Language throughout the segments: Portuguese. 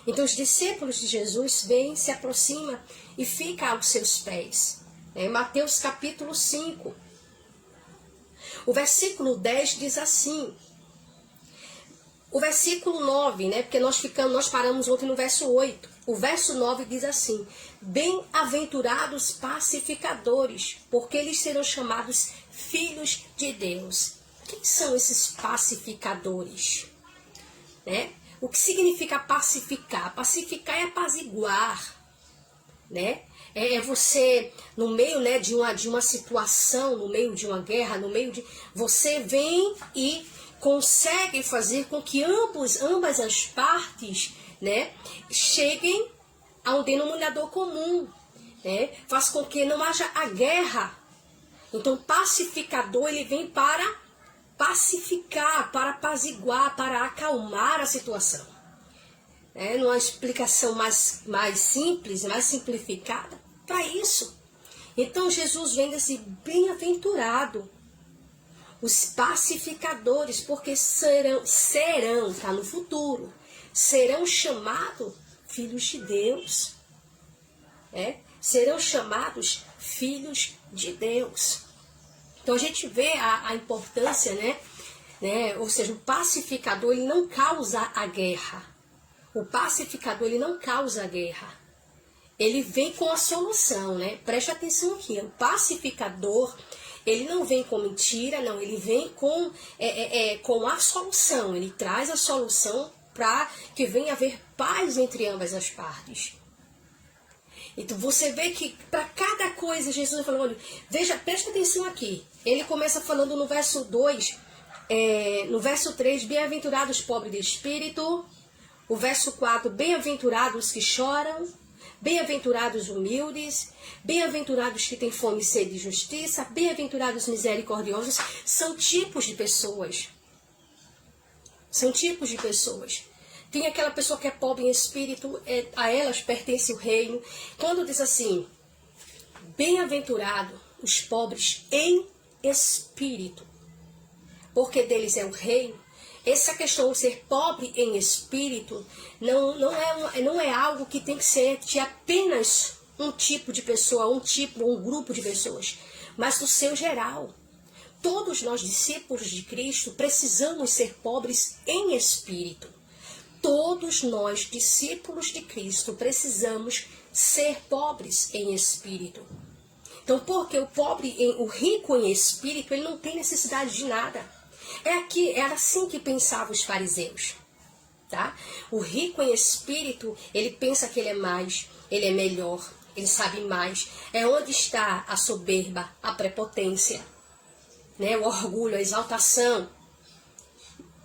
Então os discípulos de Jesus vêm, se aproximam e ficam aos seus pés. Mateus capítulo 5. O versículo 10 diz assim. O versículo 9, porque nós paramos ontem no verso 8. O verso 9 diz assim: bem-aventurados pacificadores, porque eles serão chamados filhos de Deus. Quem são esses pacificadores? O que significa pacificar? Pacificar é apaziguar, É você, no meio de uma situação, no meio de uma guerra, você vem e consegue fazer com que ambas as partes, cheguem a um denominador comum, faz com que não haja a guerra. Então, pacificador, ele vem para pacificar, para apaziguar, para acalmar a situação. Numa explicação mais simples, mais simplificada, para isso. Então, Jesus vem desse bem-aventurado, os pacificadores, porque serão, está no futuro, serão chamados filhos de Deus. Serão chamados filhos de Deus. Então a gente vê a importância, ou seja, o pacificador, ele não causa a guerra. O pacificador, ele não causa a guerra. Ele vem com a solução, Preste atenção aqui, o pacificador, ele não vem com mentira, não, ele vem com a solução, ele traz a solução para que venha haver paz entre ambas as partes. Então você vê que para cada coisa Jesus falou, olha, presta atenção aqui. Ele começa falando no verso 2, no verso 3, bem-aventurados os pobres de espírito. O verso 4, bem-aventurados que choram. Bem-aventurados os humildes, bem-aventurados que têm fome e sede de justiça, bem-aventurados misericordiosos. São tipos de pessoas. São tipos de pessoas. Tem aquela pessoa que é pobre em espírito, a elas pertence o reino. Quando diz assim, bem-aventurado os pobres em espírito, porque deles é o reino. Essa questão de ser pobre em espírito não é algo que tem que ser de apenas um tipo de pessoa, um grupo de pessoas, mas do seu geral. Todos nós, discípulos de Cristo, precisamos ser pobres em espírito. Todos nós, discípulos de Cristo, precisamos ser pobres em espírito. Então, porque o rico em espírito, ele não tem necessidade de nada. Era assim que pensavam os fariseus. Tá? O rico em espírito, ele pensa que ele é mais, ele é melhor, ele sabe mais. É onde está a soberba, a prepotência, o orgulho, a exaltação.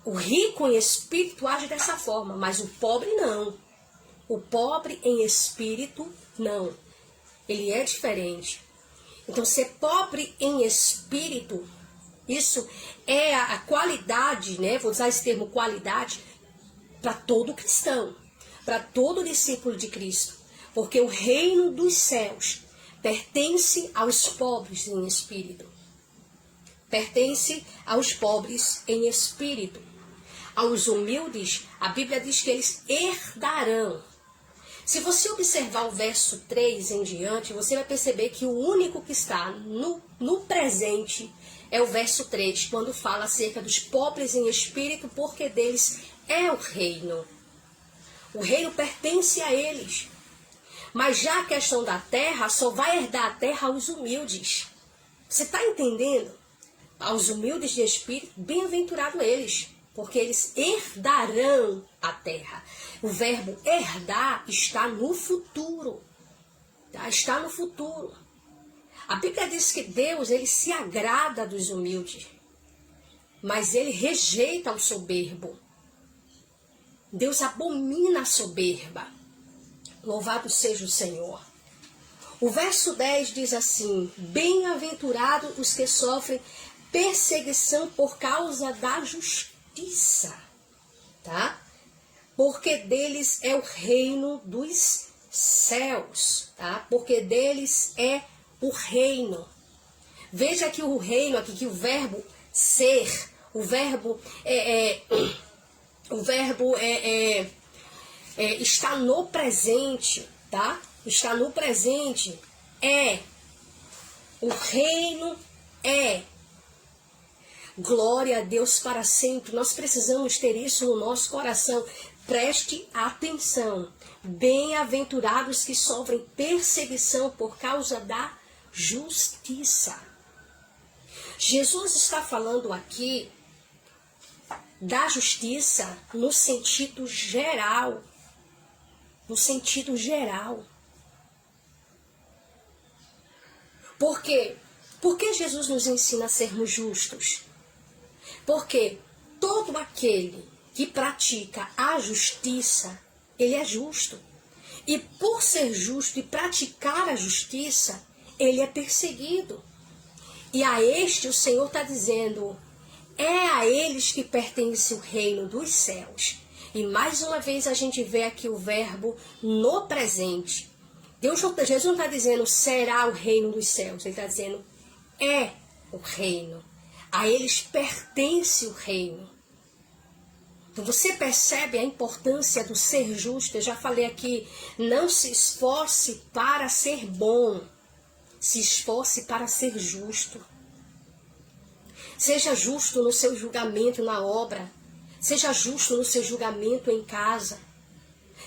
O rico em espírito age dessa forma, mas o pobre não. O pobre em espírito, não. Ele é diferente. Então, ser pobre em espírito, isso é a qualidade, vou usar esse termo qualidade, para todo cristão, para todo discípulo de Cristo. Porque o reino dos céus pertence aos pobres em espírito. Pertence aos pobres em espírito. Aos humildes, a Bíblia diz que eles herdarão. Se você observar o verso 3 em diante, você vai perceber que o único que está no presente é o verso 3, quando fala acerca dos pobres em espírito, porque deles é o reino. O reino pertence a eles. Mas já a questão da terra, só vai herdar a terra aos humildes. Você está entendendo? Aos humildes de espírito, bem-aventurado eles, porque eles herdarão a terra. O verbo herdar está no futuro. Tá? Está no futuro. A Bíblia diz que Deus, ele se agrada dos humildes, mas ele rejeita o soberbo. Deus abomina a soberba. Louvado seja o Senhor. O verso 10 diz assim, bem-aventurados os que sofrem perseguição por causa da justiça, tá? Porque deles é o reino dos céus, tá? Porque deles é o reino. Veja que o reino aqui, que o verbo ser, o verbo está no presente, tá? Está no presente. O reino é. Glória a Deus para sempre. Nós precisamos ter isso no nosso coração. Preste atenção. Bem-aventurados que sofrem perseguição por causa da justiça. Jesus está falando aqui da justiça no sentido geral. No sentido geral. Por quê? Porque Jesus nos ensina a sermos justos? Porque todo aquele que pratica a justiça, ele é justo. E por ser justo e praticar a justiça, ele é perseguido. E a este o Senhor está dizendo, é a eles que pertence o reino dos céus. E mais uma vez a gente vê aqui o verbo no presente. Jesus não está dizendo será o reino dos céus, ele está dizendo é o reino. A eles pertence o reino. Então você percebe a importância do ser justo. Eu já falei aqui, não se esforce para ser bom, se esforce para ser justo. Seja justo no seu julgamento na obra, seja justo no seu julgamento em casa,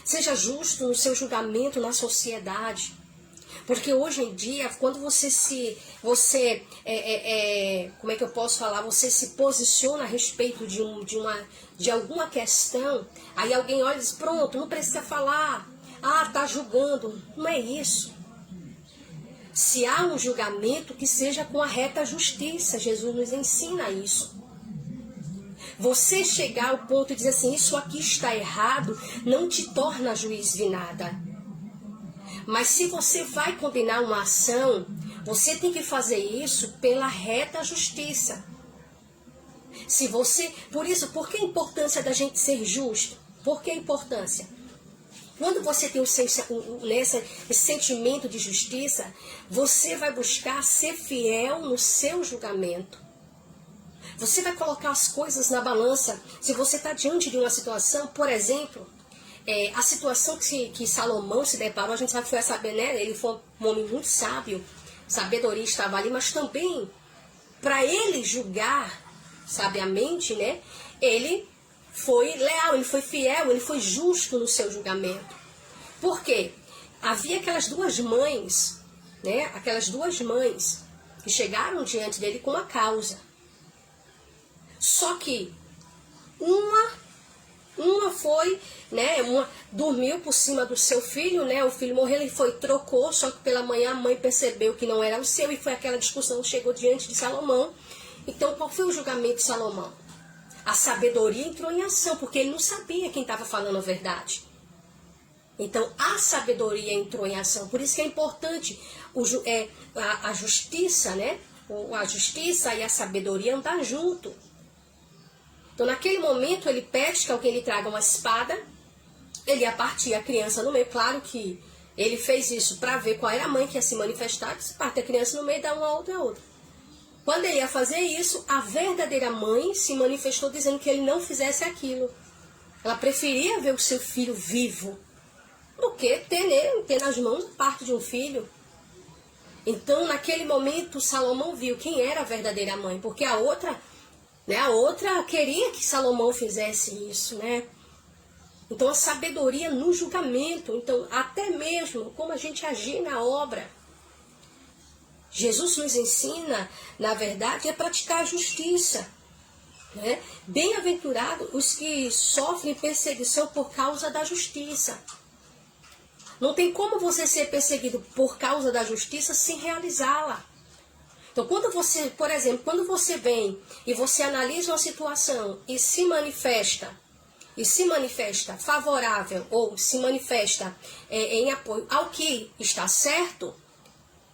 seja justo no seu julgamento na sociedade. Porque hoje em dia, quando você como é que eu posso falar? Você se posiciona a respeito de alguma questão, aí alguém olha e diz, pronto, não precisa falar. Ah, tá julgando. Não é isso. Se há um julgamento, que seja com a reta justiça. Jesus nos ensina isso. Você chegar ao ponto de dizer assim, isso aqui está errado, não te torna juiz de nada. Mas se você vai condenar uma ação, você tem que fazer isso pela reta justiça. Se você, por que a importância da gente ser justo? Por que a importância? Quando você tem esse sentimento de justiça, você vai buscar ser fiel no seu julgamento. Você vai colocar as coisas na balança. Se você está diante de uma situação, por exemplo, a situação que Salomão se deparou, a gente sabe que foi a saber, né? Ele foi um homem muito sábio, sabedoria estava ali, mas também, para ele julgar sabiamente, né? Ele foi leal, ele foi fiel, ele foi justo no seu julgamento. Por quê? Havia aquelas duas mães, né? Aquelas duas mães que chegaram diante dele com uma causa. Só que uma foi, né, dormiu por cima do seu filho, né, o filho morreu, ele trocou, só que pela manhã a mãe percebeu que não era o seu, e foi aquela discussão que chegou diante de Salomão. Então, qual foi o julgamento de Salomão? A sabedoria entrou em ação, porque ele não sabia quem estava falando a verdade. Então, a sabedoria entrou em ação, por isso que é importante a justiça, né, a justiça e a sabedoria andar junto. Então, naquele momento, ele pede que alguém lhe traga uma espada, ele ia partir a criança no meio. Claro que ele fez isso para ver qual era a mãe que ia se manifestar, se parte a criança no meio e dá uma outra a outra. Quando ele ia fazer isso, a verdadeira mãe se manifestou dizendo que ele não fizesse aquilo. Ela preferia ver o seu filho vivo do que ter nas mãos a parte de um filho. Então, naquele momento, Salomão viu quem era a verdadeira mãe, porque a outra queria que Salomão fizesse isso, né? Então, a sabedoria no julgamento, então, até mesmo como a gente agir na obra. Jesus nos ensina, na verdade, a praticar a justiça, né? Bem-aventurados os que sofrem perseguição por causa da justiça. Não tem como você ser perseguido por causa da justiça sem realizá-la. Então, quando você, por exemplo, quando você vem e você analisa uma situação e se manifesta favorável ou se manifesta em apoio ao que está certo,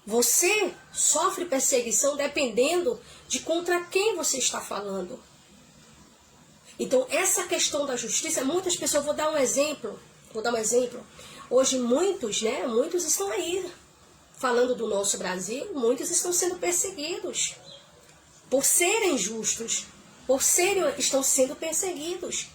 você sofre perseguição dependendo de contra quem você está falando. Então, essa questão da justiça, muitas pessoas, vou dar um exemplo. Hoje muitos estão aí, falando do nosso Brasil, muitos estão sendo perseguidos por serem justos, estão sendo perseguidos.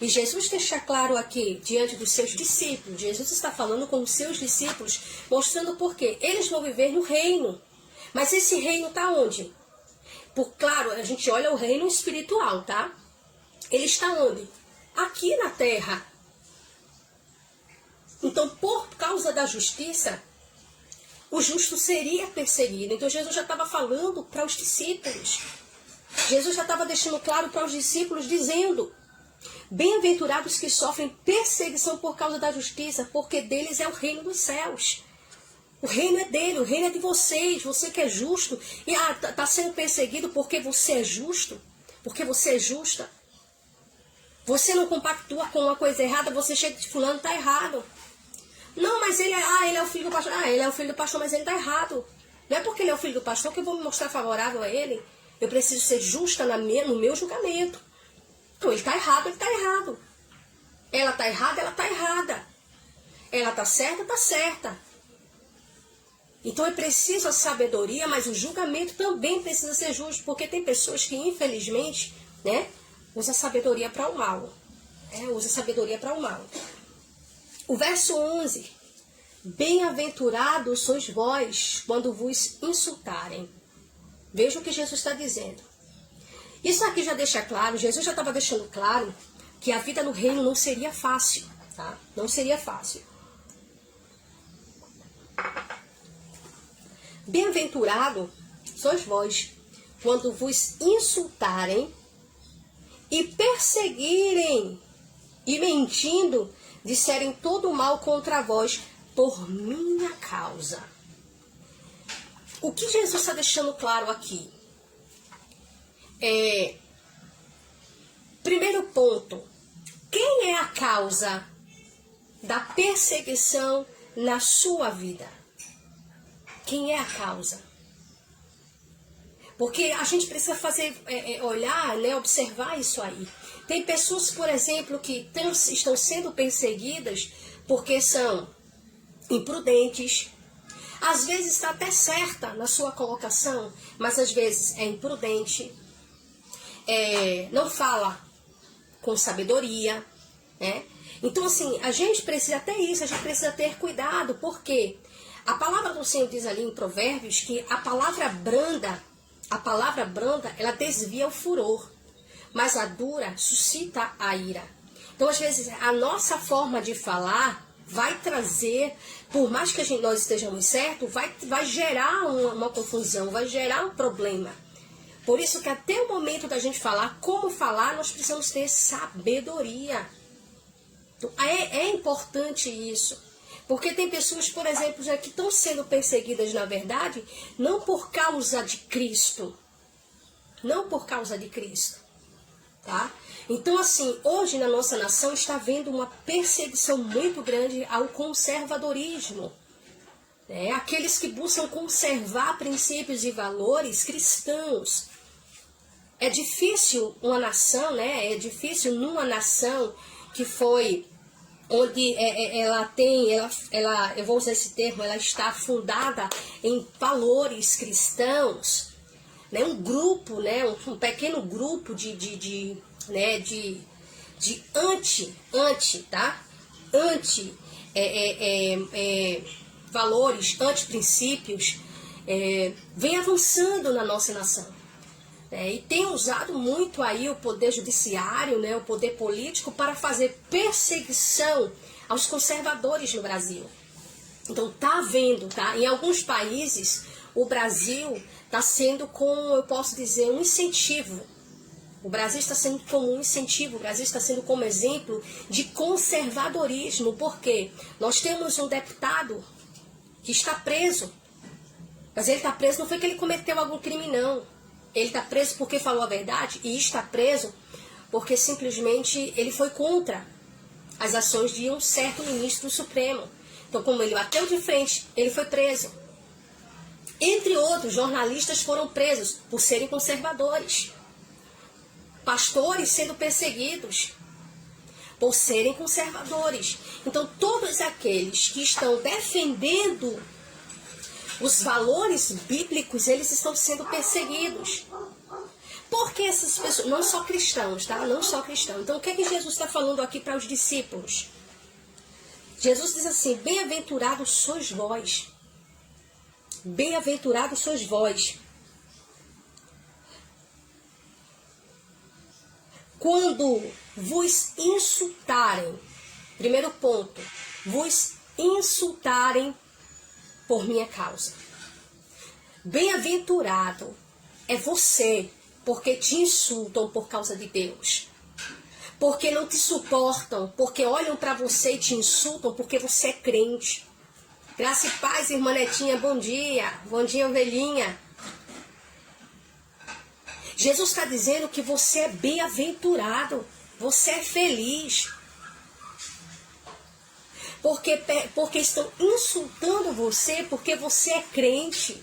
E Jesus deixa claro aqui, diante dos seus discípulos, Jesus está falando com os seus discípulos, mostrando por quê. Eles vão viver no reino. Mas esse reino está onde? Claro, a gente olha o reino espiritual, tá? Ele está onde? Aqui na terra. Então, por causa da justiça, o justo seria perseguido. Então, Jesus já estava falando para os discípulos. Jesus já estava deixando claro para os discípulos, dizendo: bem-aventurados que sofrem perseguição por causa da justiça, porque deles é o reino dos céus. O reino é dele, o reino é de vocês, você que é justo. E está sendo perseguido porque você é justo, porque você é justa. Você não compactua com uma coisa errada, você chega de fulano, está errado. Não, mas ele é o filho do pastor. Ele é o filho do pastor, mas ele está errado. Não é porque ele é o filho do pastor que eu vou me mostrar favorável a ele. Eu preciso ser justa no meu julgamento. Então ele está errado, ele está errado. Ela está errada, ela está errada. Ela está certa, está certa. Então é preciso a sabedoria, mas o julgamento também precisa ser justo, porque tem pessoas que, infelizmente, né, usam a sabedoria para o mal. Usa a sabedoria para o mal. O verso 11. Bem-aventurados sois vós quando vos insultarem. Veja o que Jesus está dizendo. Isso aqui já deixa claro, Jesus já estava deixando claro que a vida no reino não seria fácil, tá? Não seria fácil. Bem-aventurado sois vós quando vos insultarem e perseguirem e mentindo disserem todo o mal contra vós por minha causa. O que Jesus está deixando claro aqui? Primeiro ponto, quem é a causa da perseguição na sua vida? Quem é a causa? Porque a gente precisa olhar, né, observar isso aí. Tem pessoas, por exemplo, que estão sendo perseguidas porque são imprudentes. Às vezes está até certa na sua colocação, mas às vezes é imprudente. Não fala com sabedoria, né? Então, assim, a gente precisa ter isso, a gente precisa ter cuidado, porque a palavra do Senhor diz ali em Provérbios que a palavra branda, ela desvia o furor, mas a dura suscita a ira. Então, às vezes, a nossa forma de falar vai trazer, por mais que nós estejamos certos, vai gerar uma confusão, vai gerar um problema. Por isso que até o momento da gente falar, como falar, nós precisamos ter sabedoria. Então, é importante isso. Porque tem pessoas, por exemplo, já que estão sendo perseguidas, na verdade, não por causa de Cristo. Não por causa de Cristo. Tá? Então, assim, hoje na nossa nação está havendo uma perseguição muito grande ao conservadorismo. Aqueles que buscam conservar princípios e valores cristãos. É difícil uma nação, né? É difícil numa nação que foi onde eu vou usar esse termo, ela está fundada em valores cristãos, né? Um grupo, né? Um pequeno grupo de valores, anti-princípios, vem avançando na nossa nação. E tem usado muito aí o poder judiciário, né, o poder político, para fazer perseguição aos conservadores no Brasil. Então tá havendo, tá? Em alguns países, o Brasil está sendo eu posso dizer, um incentivo. O Brasil está sendo como um incentivo, o Brasil está sendo como exemplo de conservadorismo, porque nós temos um deputado que está preso, mas ele está preso não foi que ele cometeu algum crime, não. Ele está preso porque falou a verdade e está preso porque simplesmente ele foi contra as ações de um certo ministro do Supremo. Então, como ele bateu de frente, ele foi preso. Entre outros, jornalistas foram presos por serem conservadores. Pastores sendo perseguidos por serem conservadores. Então, todos aqueles que estão defendendo os valores bíblicos, eles estão sendo perseguidos. Por que essas pessoas, não só cristãos, tá? Não só cristãos. Então, o que é que Jesus está falando aqui para os discípulos? Jesus diz assim, bem-aventurados sois vós. Bem-aventurados sois vós. Quando vos insultarem, primeiro ponto, vos insultarem por minha causa. Bem-aventurado é você, porque te insultam por causa de Deus. Porque não te suportam, porque olham para você e te insultam porque você é crente. Graça e paz, irmã Netinha, bom dia. Bom dia, ovelhinha. Jesus está dizendo que você é bem-aventurado, você é feliz. Porque estão insultando você porque você é crente.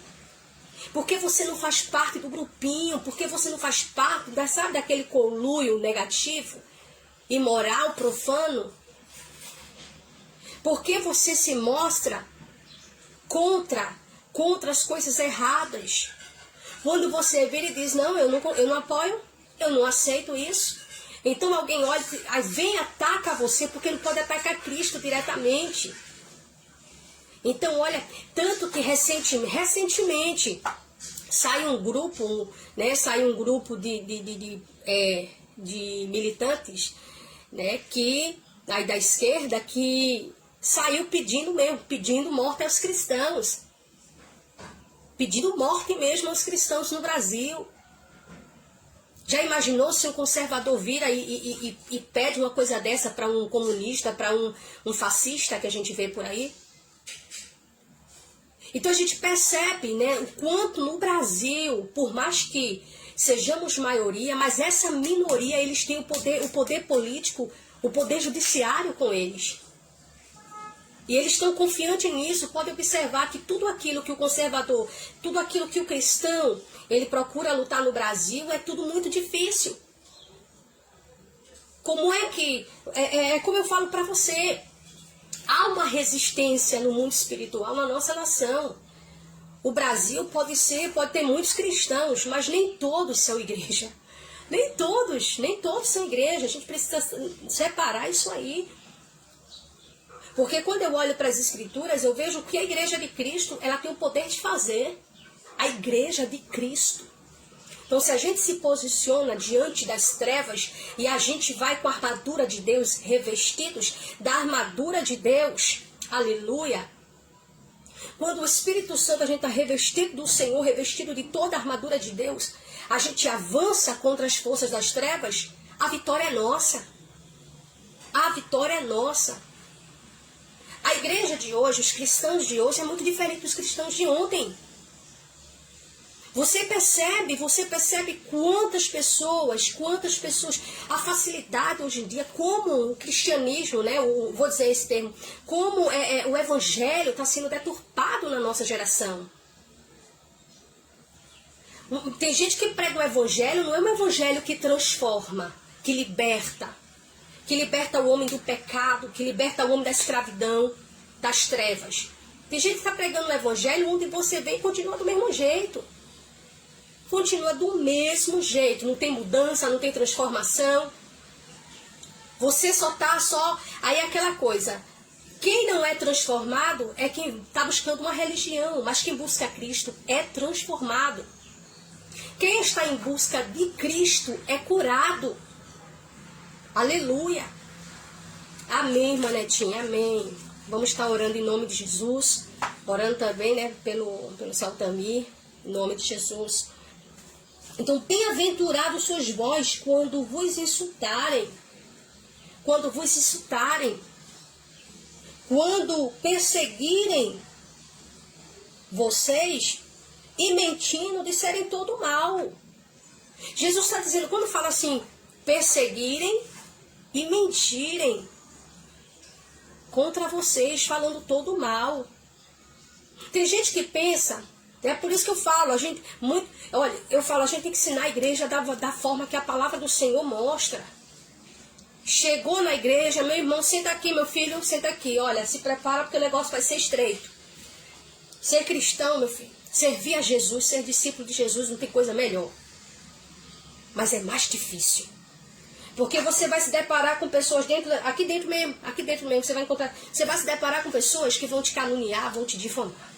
Porque você não faz parte do grupinho, porque você não faz parte, sabe, daquele conluio negativo, imoral, profano. Porque você se mostra contra as coisas erradas. Quando você vira e diz, não, eu não apoio, eu não aceito isso. Então alguém olha, aí vem e ataca você, porque ele pode atacar Cristo diretamente. Então olha, tanto que recentemente sai um grupo, né, de militantes, né, que aí da esquerda, que saiu pedindo morte aos cristãos. Pedindo morte mesmo aos cristãos no Brasil. Já imaginou se um conservador vira e pede uma coisa dessa para um comunista, para um fascista que a gente vê por aí? Então a gente percebe, né, o quanto no Brasil, por mais que sejamos maioria, mas essa minoria, eles têm o poder político, o poder judiciário com eles. E eles estão confiantes nisso. Pode observar que tudo aquilo que o conservador, tudo aquilo que o cristão, ele procura lutar no Brasil, é tudo muito difícil. Como é que... como eu falo para você, há uma resistência no mundo espiritual na nossa nação. O Brasil pode ter muitos cristãos, mas nem todos são igreja. Nem todos são igreja. A gente precisa separar isso aí. Porque quando eu olho para as Escrituras, eu vejo que a igreja de Cristo, ela tem o poder de fazer. A igreja de Cristo. Então, se a gente se posiciona diante das trevas e a gente vai com a armadura de Deus, revestidos da armadura de Deus, aleluia. Quando o Espírito Santo, a gente está revestido do Senhor, revestido de toda a armadura de Deus, a gente avança contra as forças das trevas, a vitória é nossa. A vitória é nossa. A igreja de hoje, os cristãos de hoje, é muito diferente dos cristãos de ontem. Você percebe quantas pessoas, a facilidade hoje em dia, como o cristianismo, né, vou dizer esse termo, como o evangelho está sendo deturpado na nossa geração. Tem gente que prega o evangelho, não é um evangelho que transforma, que liberta o homem do pecado, que liberta o homem da escravidão, das trevas. Tem gente que está pregando o evangelho onde você vem e continua do mesmo jeito. Continua do mesmo jeito, não tem mudança, não tem transformação. Você aí é aquela coisa, quem não é transformado é quem está buscando uma religião, mas quem busca Cristo é transformado. Quem está em busca de Cristo é curado. Aleluia. Amém, irmã Netinha, amém. Vamos estar orando em nome de Jesus, orando também, né, pelo Saltamir, em nome de Jesus. Então, bem-aventurados sois vós quando vos insultarem, quando perseguirem vocês e mentindo disserem todo mal. Jesus está dizendo, quando fala assim, perseguirem e mentirem contra vocês, falando todo mal. Tem gente que pensa, é por isso que eu falo, a gente tem que ensinar a igreja da forma que a palavra do Senhor mostra. Chegou na igreja, meu irmão, senta aqui, meu filho, senta aqui, olha, se prepara porque o negócio vai ser estreito. Ser cristão, meu filho, servir a Jesus, ser discípulo de Jesus, não tem coisa melhor. mas é mais difícil. Porque você vai se deparar com pessoas aqui dentro mesmo, você vai se deparar com pessoas que vão te caluniar, vão te difamar.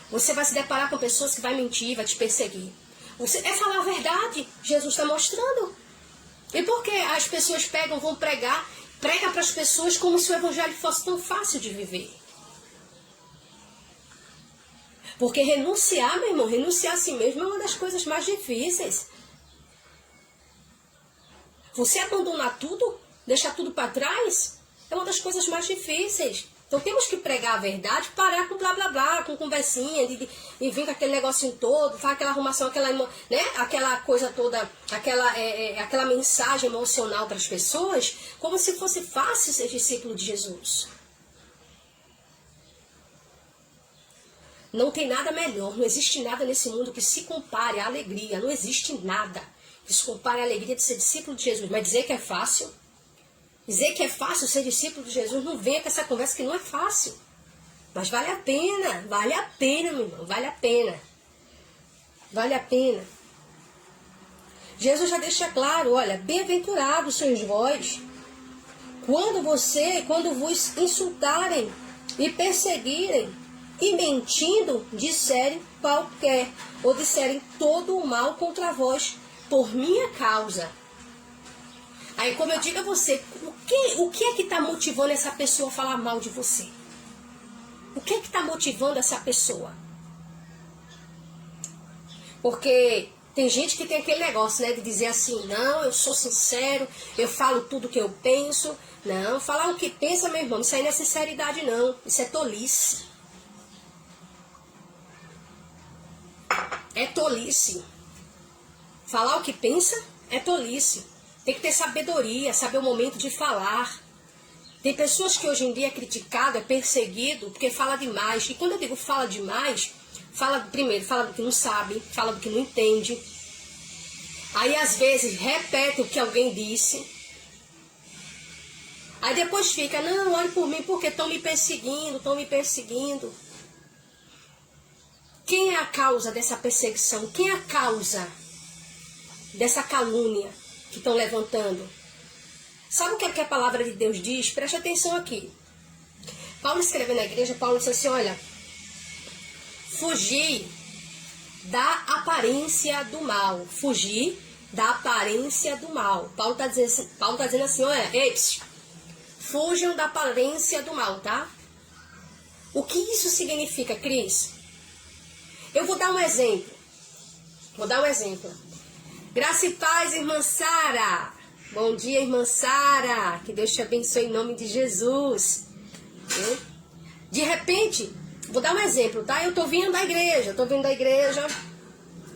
Você vai se deparar com pessoas que vão mentir, vai te perseguir. Você é falar a verdade, Jesus está mostrando. E por que as pessoas vão prega para as pessoas como se o evangelho fosse tão fácil de viver? Porque renunciar, meu irmão, renunciar a si mesmo é uma das coisas mais difíceis. Você abandonar tudo, deixar tudo para trás, é uma das coisas mais difíceis. Então temos que pregar a verdade, parar com blá blá blá, com conversinha, e vir com aquele negocinho todo, fazer aquela arrumação, aquela coisa toda, aquela mensagem emocional para as pessoas, como se fosse fácil ser discípulo de Jesus. Não tem nada melhor, não existe nada nesse mundo que se compare à alegria, não existe nada que se compare à alegria de ser discípulo de Jesus. Mas dizer que é fácil, ser discípulo de Jesus, não venha com essa conversa que não é fácil. Mas vale a pena, meu irmão, vale a pena. Vale a pena. Jesus já deixa claro, olha, bem-aventurados sois vós, quando vos insultarem e perseguirem, e mentindo disserem qualquer, ou disserem todo o mal contra vós, por minha causa. Aí, como eu digo a você, o que é que está motivando essa pessoa a falar mal de você? O que é que está motivando essa pessoa? Porque tem gente que tem aquele negócio, né, de dizer assim, não, eu sou sincero, eu falo tudo que eu penso. Não, falar o que pensa, meu irmão, isso aí não é sinceridade não, isso é tolice. É tolice. Falar o que pensa é tolice. Tem que ter sabedoria, saber o momento de falar. Tem pessoas que hoje em dia é criticado, é perseguido, porque fala demais. E quando eu digo fala demais, fala do que não sabe, fala do que não entende. Aí às vezes repete o que alguém disse. Aí depois fica, não, olhe por mim, porque estão me perseguindo. Quem é a causa dessa perseguição? Quem é a causa dessa calúnia que estão levantando? Sabe o que é que a palavra de Deus diz? Preste atenção aqui. Paulo escreveu na igreja, Paulo disse assim, olha, fugir da aparência do mal. Fugir da aparência do mal. Paulo está dizendo assim, olha, fujam da aparência do mal, tá? O que isso significa, Cris? Eu vou dar um exemplo. Graça e paz, irmã Sara. Bom dia, irmã Sara. Que Deus te abençoe em nome de Jesus. De repente, vou dar um exemplo, tá? Eu tô vindo da igreja.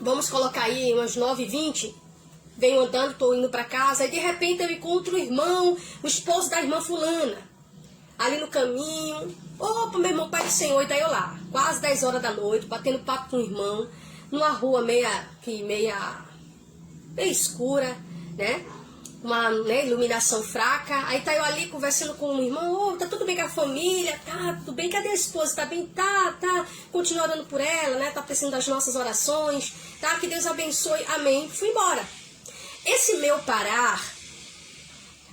Vamos colocar aí umas 9h20. Venho andando, tô indo para casa. E de repente eu encontro o irmão, o esposo da irmã fulana. Ali no caminho. Opa, meu irmão, Pai do Senhor. E daí eu lá, quase 10 horas da noite, batendo papo com o irmão. Numa rua meia escura, né? Uma iluminação fraca. Aí tá eu ali conversando com o irmão. Tá tudo bem com a família? Tá tudo bem. Cadê a esposa? Tá bem? Tá. Continua orando por ela, né? Tá precisando das nossas orações. Tá? Que Deus abençoe. Amém. Fui embora. Esse meu parar,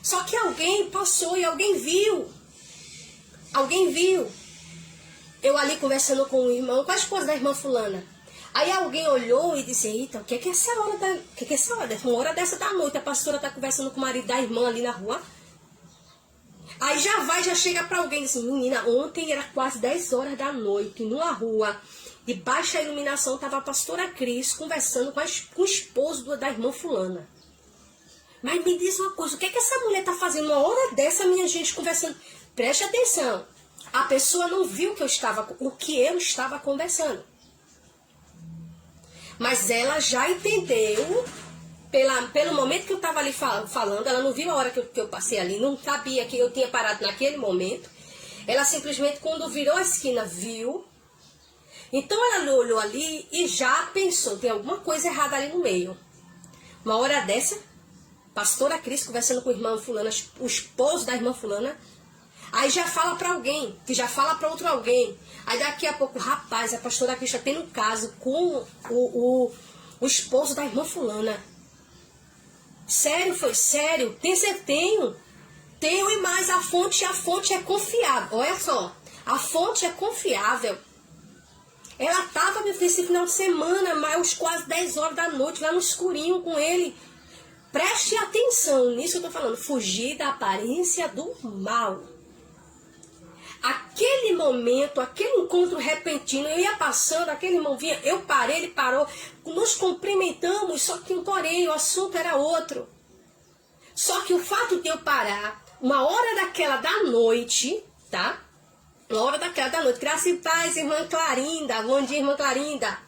só que alguém passou e alguém viu. Eu ali conversando com o irmão, com a esposa da irmã fulana. Aí alguém olhou e disse, eita, o que é essa hora? Uma hora dessa da noite, a pastora está conversando com o marido da irmã ali na rua. Aí já chega para alguém e diz, menina, ontem era quase 10 horas da noite, numa rua, de baixa iluminação, estava a pastora Cris conversando com o esposo da irmã fulana. Mas me diz uma coisa, o que é que essa mulher está fazendo uma hora dessa, minha gente, conversando? Preste atenção, a pessoa não viu o que eu estava conversando. Mas ela já entendeu, pelo momento que eu estava ali falando, ela não viu a hora que eu passei ali, não sabia que eu tinha parado naquele momento. Ela simplesmente, quando virou a esquina, viu. Então ela olhou ali e já pensou, tem alguma coisa errada ali no meio. Uma hora dessa, pastora Cris conversando com a irmã fulana, o esposo da irmã fulana, aí já fala para alguém, que já fala para outro alguém. Aí daqui a pouco, rapaz, a pastora Cris está tendo um caso com o esposo da irmã fulana. Sério, foi sério? Tenho. Tenho e mais, a fonte é confiável. Olha só, a fonte é confiável. Ela estava nesse final de semana, mas quase 10 horas da noite, lá no escurinho com ele. Preste atenção nisso que eu estou falando. Fugir da aparência do mal. Aquele momento, aquele encontro repentino, eu ia passando, aquele irmão vinha, eu parei, ele parou, nos cumprimentamos, só que porém o assunto era outro. Só que o fato de eu parar, uma hora daquela da noite, tá? Uma hora daquela da noite, graça e paz, irmã Clarinda, bom dia, irmã Clarinda.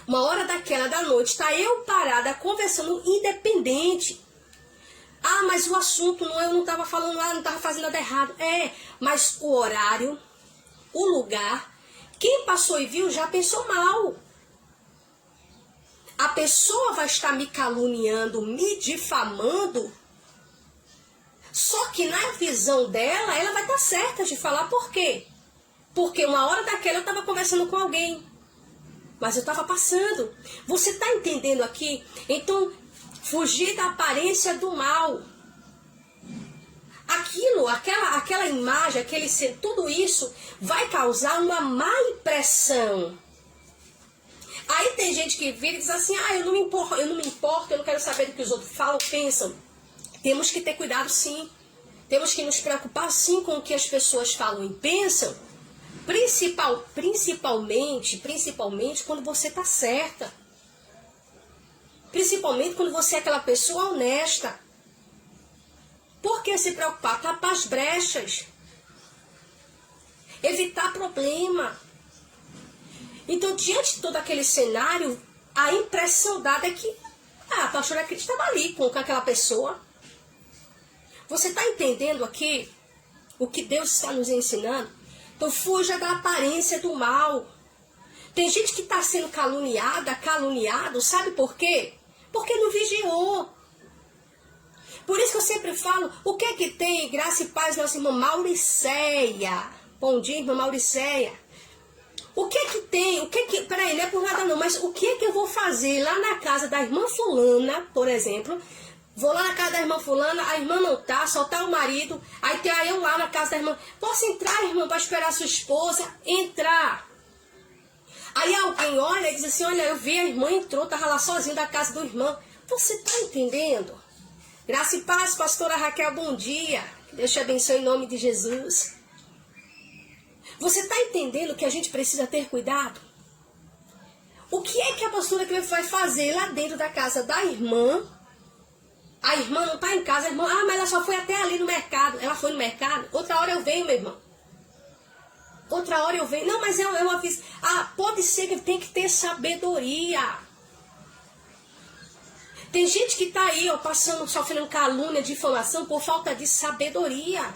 Uma hora daquela da noite, tá eu parada, conversando independente. Ah, mas o assunto, eu não estava falando lá, não estava fazendo nada errado. Mas o horário, o lugar, quem passou e viu já pensou mal. A pessoa vai estar me caluniando, me difamando. Só que na visão dela, ela vai estar certa de falar por quê? Porque uma hora daquela eu estava conversando com alguém. Mas eu estava passando. Você está entendendo aqui? Então, fugir da aparência do mal. Aquilo, aquela imagem, tudo isso vai causar uma má impressão. Aí tem gente que vira e diz assim, eu não me importo, eu não quero saber do que os outros falam, pensam. Temos que ter cuidado sim. Temos que nos preocupar sim com o que as pessoas falam e pensam. Principalmente quando você está certa. Principalmente quando você é aquela pessoa honesta. Por que se preocupar? Tapar as brechas. Evitar problema. Então, diante de todo aquele cenário, a impressão dada é que a pastora Cris estava ali com aquela pessoa. Você está entendendo aqui o que Deus está nos ensinando? Então, fuja da aparência do mal. Tem gente que está sendo caluniado, sabe por quê? Porque não vigiou. Por isso que eu sempre falo, o que é que tem, graça e paz, nossa irmã Mauriceia. Bom dia, irmã Mauriceia. O que é que tem, peraí, não é por nada não, mas o que é que eu vou fazer lá na casa da irmã fulana, por exemplo? Vou lá na casa da irmã fulana, a irmã não tá, só tá o marido, aí tem eu lá na casa da irmã. Posso entrar, irmã, para esperar a sua esposa? Entrar. Aí alguém olha e diz assim, olha, eu vi a irmã entrou, tava lá sozinha da casa do irmão. Você tá entendendo? Graça e paz, pastora Raquel, bom dia. Deus te abençoe em nome de Jesus. Você está entendendo que a gente precisa ter cuidado? O que é que a pastora vai fazer lá dentro da casa da irmã? A irmã não está em casa, a irmã, mas ela só foi até ali no mercado. Ela foi no mercado? Outra hora eu venho, meu irmão. Outra hora eu venho. Não, mas eu aviso. Pode ser que tem que ter sabedoria. Tem gente que está aí, sofrendo calúnia, difamação por falta de sabedoria.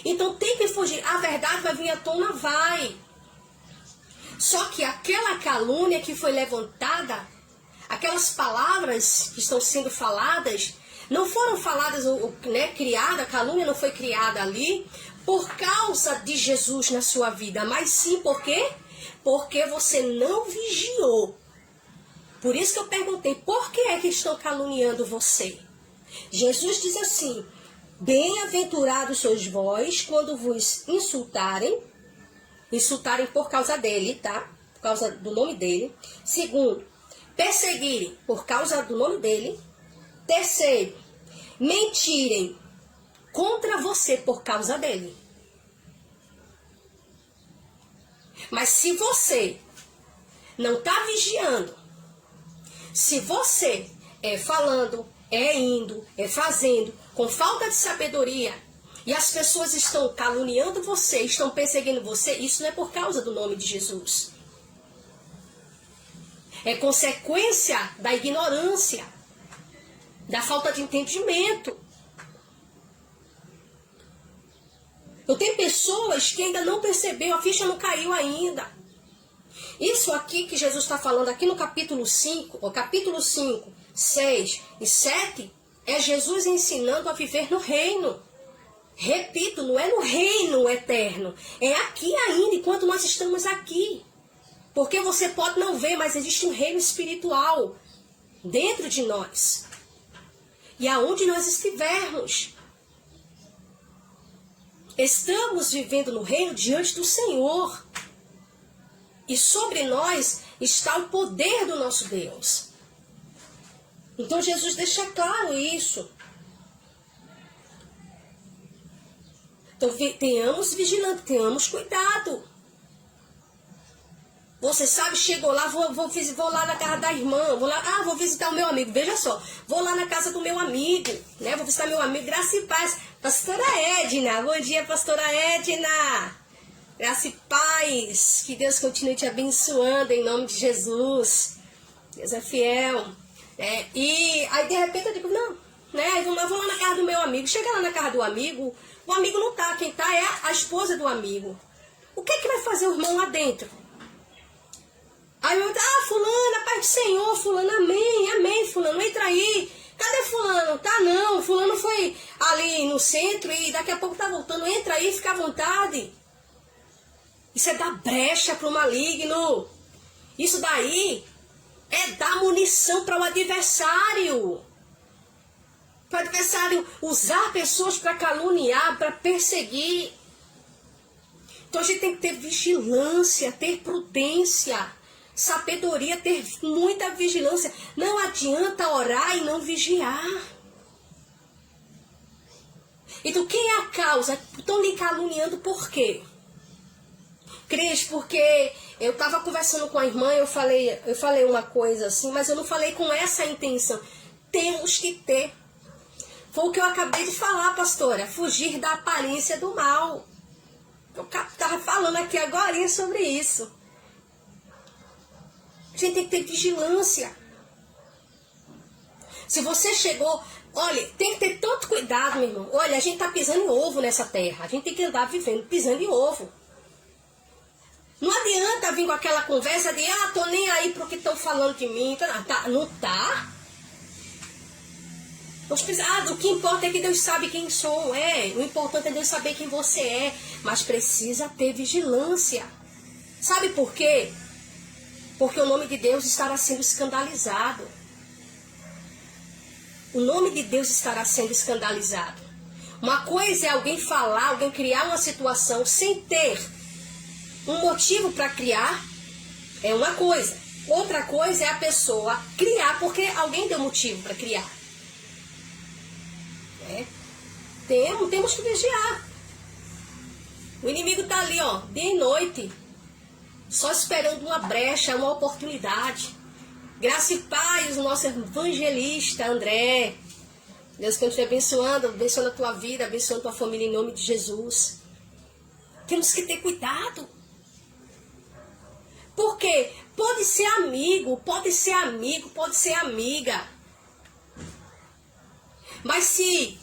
Então tem que fugir. A verdade vai vir à tona, vai. Só que aquela calúnia que foi levantada, aquelas palavras que estão sendo faladas, não foram faladas, criada, a calúnia não foi criada ali por causa de Jesus na sua vida, mas sim por quê? Porque você não vigiou. Por isso que eu perguntei, por que é que estão caluniando você? Jesus diz assim, bem-aventurados sois vós quando vos insultarem por causa dele, tá? Por causa do nome dele. Segundo, perseguirem por causa do nome dele. Terceiro, mentirem contra você por causa dele. Mas se você não está vigiando, se você é falando, é indo, é fazendo, com falta de sabedoria, e as pessoas estão caluniando você, estão perseguindo você, isso não é por causa do nome de Jesus. É consequência da ignorância, da falta de entendimento. Eu tenho pessoas que ainda não perceberam, a ficha não caiu ainda. Isso aqui que Jesus está falando aqui no capítulo 5, o capítulo 5, 6 e 7, é Jesus ensinando a viver no reino. Repito, não é no reino eterno, é aqui ainda, enquanto nós estamos aqui. Porque você pode não ver, mas existe um reino espiritual. dentro de nós. E aonde nós estivermos, estamos vivendo no reino diante do Senhor. E sobre nós está o poder do nosso Deus. Então Jesus deixa claro isso. Então tenhamos vigilante, tenhamos cuidado. Você sabe, chegou lá, vou lá na casa da irmã, vou visitar o meu amigo. Veja só, vou lá na casa do meu amigo, né? Vou visitar meu amigo, graça e paz. Pastora Edna, bom dia, pastora Edna. Graça e paz, que Deus continue te abençoando em nome de Jesus. Deus é fiel. E aí de repente eu digo, não, né? Eu vou lá na casa do meu amigo. Chega lá na casa do amigo, o amigo não tá, quem tá é a esposa do amigo. O que é que vai fazer o irmão lá dentro? Aí eu, fulano, paz do Senhor, fulano, amém, amém, fulano, entra aí. Cadê fulano? Tá não, fulano foi ali no centro e daqui a pouco tá voltando. Entra aí, fica à vontade. Isso é dar brecha para o maligno. Isso daí é dar munição para o adversário. Para o adversário usar pessoas para caluniar, para perseguir. Então a gente tem que ter vigilância, ter prudência, sabedoria, ter muita vigilância. Não adianta orar e não vigiar. Então quem é a causa? Estão lhe caluniando por quê? Cris, porque eu estava conversando com a irmã, eu falei uma coisa assim, mas eu não falei com essa intenção. Temos que ter. Foi o que eu acabei de falar, pastora. Fugir da aparência do mal. Eu estava falando aqui agora sobre isso. A gente tem que ter vigilância. Se você chegou... Olha, tem que ter tanto cuidado, meu irmão. Olha, a gente está pisando em ovo nessa terra. A gente tem que andar vivendo, pisando em ovo. Não adianta vir com aquela conversa de, tô nem aí pro que estão falando de mim. Não tá? O que importa é que Deus sabe quem sou, O importante é Deus saber quem você é. Mas precisa ter vigilância. Sabe por quê? Porque o nome de Deus estará sendo escandalizado. O nome de Deus estará sendo escandalizado. Uma coisa é alguém falar, alguém criar uma situação sem ter um motivo para criar, é uma coisa. Outra coisa é a pessoa criar porque alguém deu motivo para criar. Temos que vigiar. O inimigo está ali, dia e noite, só esperando uma brecha, uma oportunidade. Graça e paz, o nosso evangelista André. Deus continue abençoando a tua vida, abençoando a tua família em nome de Jesus. Temos que ter cuidado. Porque pode ser amigo, pode ser amiga. Mas se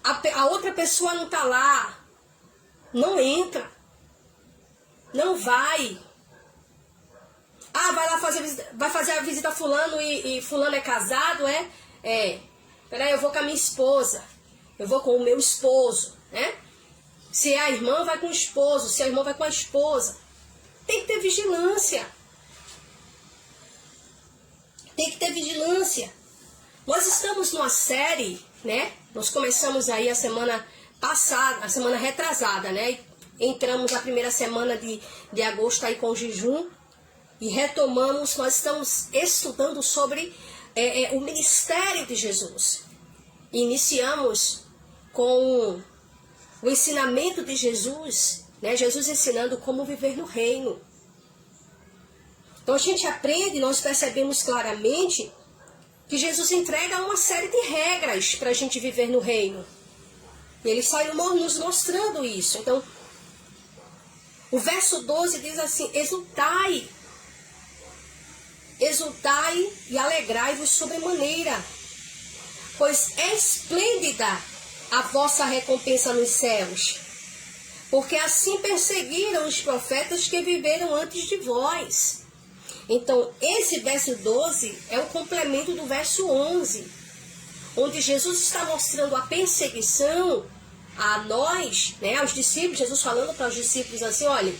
a outra pessoa não está lá, não entra, não vai. Vai fazer a visita a fulano e fulano é casado, Peraí, eu vou com a minha esposa, eu vou com o meu esposo, Se é a irmã, vai com o esposo, se a irmã vai com a esposa. Tem que ter vigilância. Tem que ter vigilância. Nós estamos numa série, Nós começamos aí a semana passada, a semana retrasada, Entramos na primeira semana de agosto aí com o jejum. E retomamos, nós estamos estudando sobre o ministério de Jesus. Iniciamos com o ensinamento de Jesus, Jesus ensinando como viver no reino. Então a gente aprende, nós percebemos claramente que Jesus entrega uma série de regras para a gente viver no reino. E ele sai nos mostrando isso. Então, o verso 12 diz assim: exultai e alegrai-vos sobremaneira, pois é esplêndida a vossa recompensa nos céus, porque assim perseguiram os profetas que viveram antes de vós. Então, esse verso 12 é o complemento do verso 11, onde Jesus está mostrando a perseguição a nós, aos discípulos, Jesus falando para os discípulos assim: olha,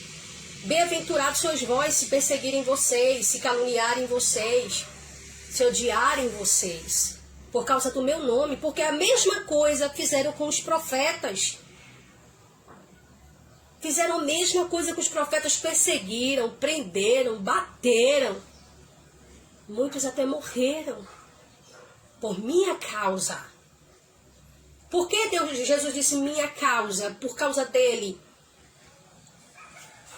bem-aventurados sois vós se perseguirem vocês, se caluniarem vocês, se odiarem vocês por causa do meu nome, porque a mesma coisa fizeram com os profetas. Fizeram a mesma coisa que os profetas, perseguiram, prenderam, bateram. Muitos até morreram por minha causa. Por que Jesus disse minha causa? Por causa dele.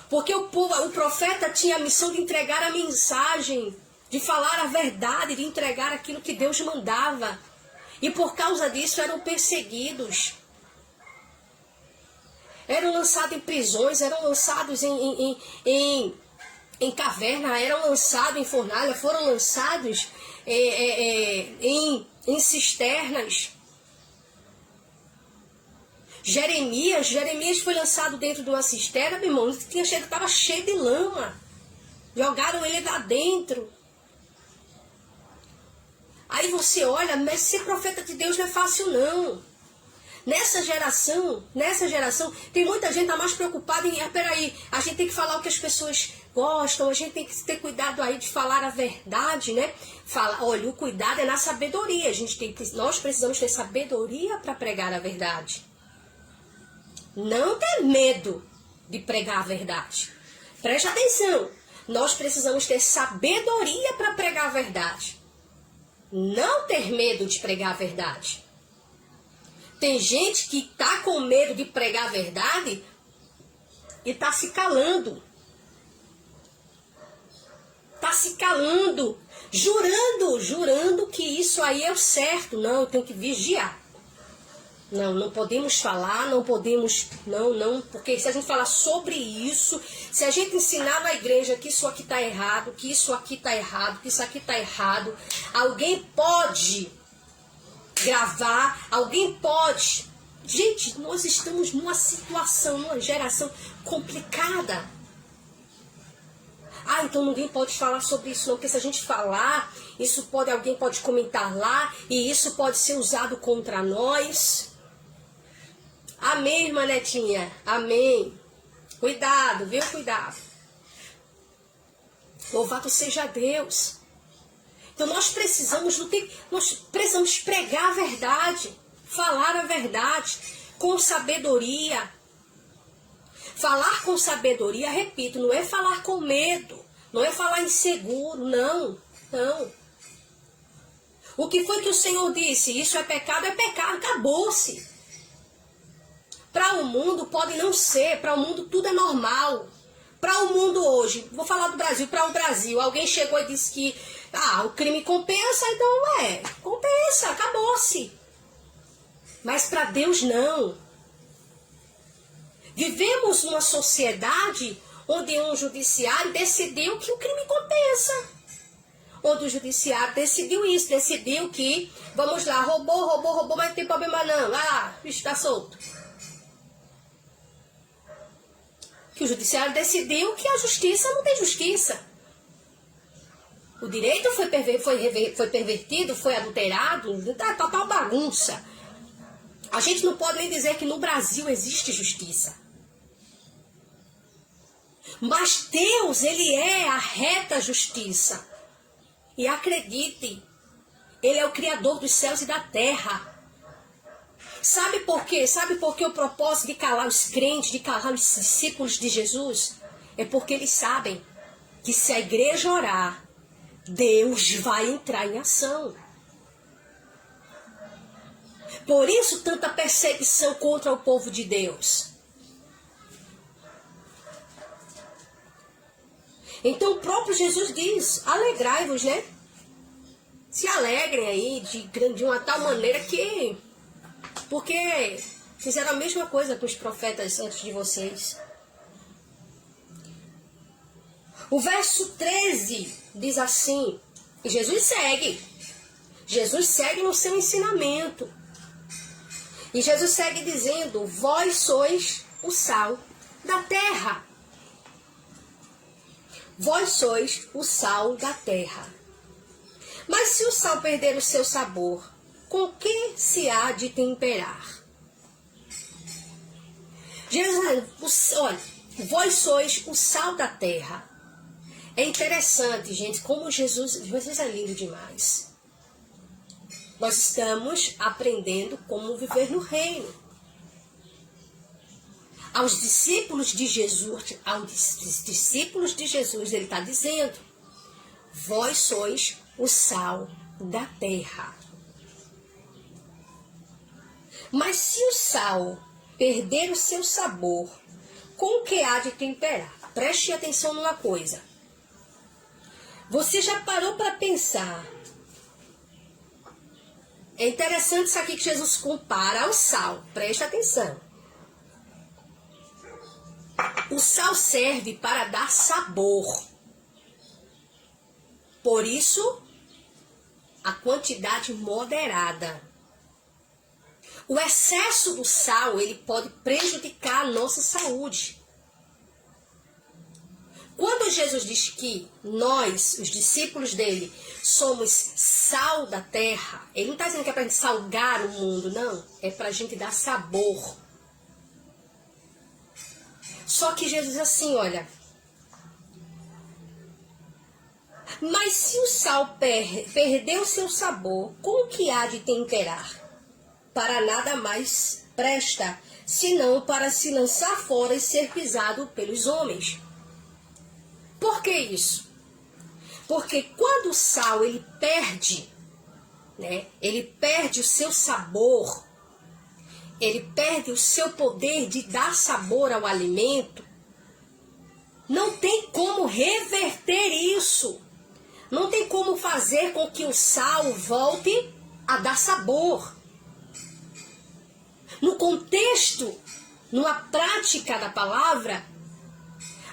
Porque o profeta tinha a missão de entregar a mensagem, de falar a verdade, de entregar aquilo que Deus mandava. E por causa disso eram perseguidos. Eram lançados em prisões, eram lançados em caverna, eram lançados em fornalha, foram lançados em cisternas. Jeremias foi lançado dentro de uma cisterna, meu irmão, estava cheio de lama. Jogaram ele lá dentro. Aí você olha, mas ser profeta de Deus não é fácil não. Nessa geração, tem muita gente que está mais preocupada em, peraí, a gente tem que falar o que as pessoas gostam, a gente tem que ter cuidado aí de falar a verdade, né? Olha, o cuidado é na sabedoria, nós precisamos ter sabedoria para pregar a verdade. Não ter medo de pregar a verdade. Preste atenção, nós precisamos ter sabedoria para pregar a verdade. Não ter medo de pregar a verdade. Tem gente que está com medo de pregar a verdade e está se calando. Está se calando, jurando que isso aí é o certo. Não, eu tenho que vigiar. Não podemos falar, não podemos, porque se a gente falar sobre isso, se a gente ensinar na igreja que isso aqui está errado, que isso aqui está errado, que isso aqui está errado, alguém pode gravar, alguém pode. Gente, nós estamos numa situação, numa geração complicada. Então ninguém pode falar sobre isso não, porque se a gente falar, alguém pode comentar lá, e isso pode ser usado contra nós. Amém, irmã Netinha? Amém. Cuidado, viu? Cuidado. Louvado seja Deus. Então nós precisamos pregar a verdade, falar a verdade com sabedoria. Falar com sabedoria, repito, não é falar com medo, não é falar inseguro, não. O que foi que o Senhor disse? Isso é pecado, acabou-se. Para o mundo pode não ser, para o mundo tudo é normal. Para o mundo hoje, vou falar do Brasil, para o Brasil, alguém chegou e disse que o crime compensa, então compensa, acabou-se. Mas para Deus não. Vivemos numa sociedade onde um judiciário decidiu que o crime compensa. Onde o judiciário decidiu isso, decidiu que, vamos lá, roubou, mas não tem problema não. Bicho, tá solto. Que o judiciário decidiu que a justiça não tem justiça. O direito foi pervertido, foi adulterado, tá total bagunça. A gente não pode nem dizer que no Brasil existe justiça. Mas Deus, Ele é a reta justiça. E acreditem, Ele é o Criador dos céus e da terra. Sabe por quê? Sabe por que o propósito de calar os crentes, de calar os discípulos de Jesus? É porque eles sabem que se a igreja orar, Deus vai entrar em ação. Por isso tanta perseguição contra o povo de Deus. Então o próprio Jesus diz, alegrai-vos, né? Se alegrem aí de uma tal maneira que... Porque fizeram a mesma coisa com os profetas antes de vocês. O verso 13 diz assim, e Jesus segue no seu ensinamento. E Jesus segue dizendo, vós sois o sal da terra. Vós sois o sal da terra. Mas se o sal perder o seu sabor, com que se há de temperar? Jesus, olha, vós sois o sal da terra. É interessante, gente, como Jesus é lindo demais. Nós estamos aprendendo como viver no reino. Aos discípulos de Jesus, ele está dizendo: vós sois o sal da terra. Mas se o sal perder o seu sabor, com que há de temperar? Preste atenção numa coisa. Você já parou para pensar? É interessante isso aqui que Jesus compara ao sal. Preste atenção. O sal serve para dar sabor. Por isso, a quantidade moderada. O excesso do sal, ele pode prejudicar a nossa saúde. Quando Jesus diz que nós, os discípulos dele, somos sal da terra, ele não está dizendo que é para a gente salgar o mundo, não. É para a gente dar sabor. Só que Jesus diz assim, olha. Mas se o sal perder o seu sabor, como que há de temperar? Para nada mais presta, senão para se lançar fora e ser pisado pelos homens. Por que isso? Porque quando o sal ele perde o seu sabor, ele perde o seu poder de dar sabor ao alimento, não tem como reverter isso. Não tem como fazer com que o sal volte a dar sabor. No contexto, numa prática da palavra,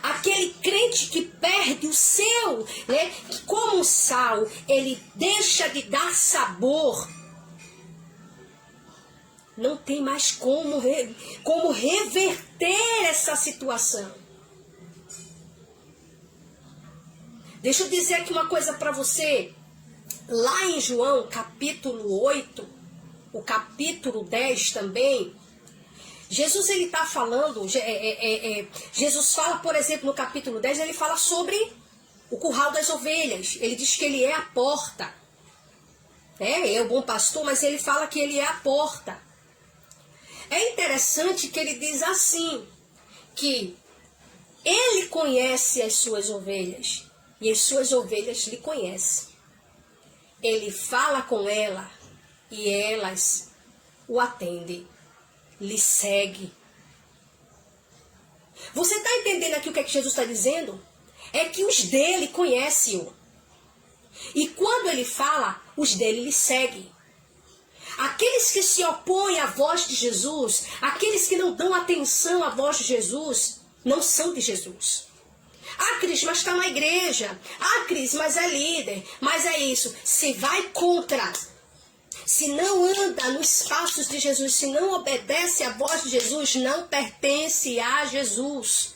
aquele crente que perde o seu, que como o sal, ele deixa de dar sabor, não tem mais como reverter essa situação. Deixa eu dizer aqui uma coisa para você. Lá em João, capítulo 8, o capítulo 10 também, Jesus ele está falando, Jesus fala, por exemplo, no capítulo 10, ele fala sobre o curral das ovelhas. Ele diz que ele é a porta. É o bom pastor, mas ele fala que ele é a porta. É interessante que ele diz assim, que ele conhece as suas ovelhas e as suas ovelhas lhe conhecem. Ele fala com ela e elas o atendem, lhe seguem. Você está entendendo aqui o que é que Jesus está dizendo? É que os dele conhecem-o. E quando ele fala, os dele lhe seguem. Aqueles que se opõem à voz de Jesus, aqueles que não dão atenção à voz de Jesus, não são de Jesus. Ah, Cris, mas está na igreja. Ah, Cris, mas é líder. Mas é isso. Se vai contra, se não anda nos passos de Jesus, se não obedece à voz de Jesus, não pertence a Jesus.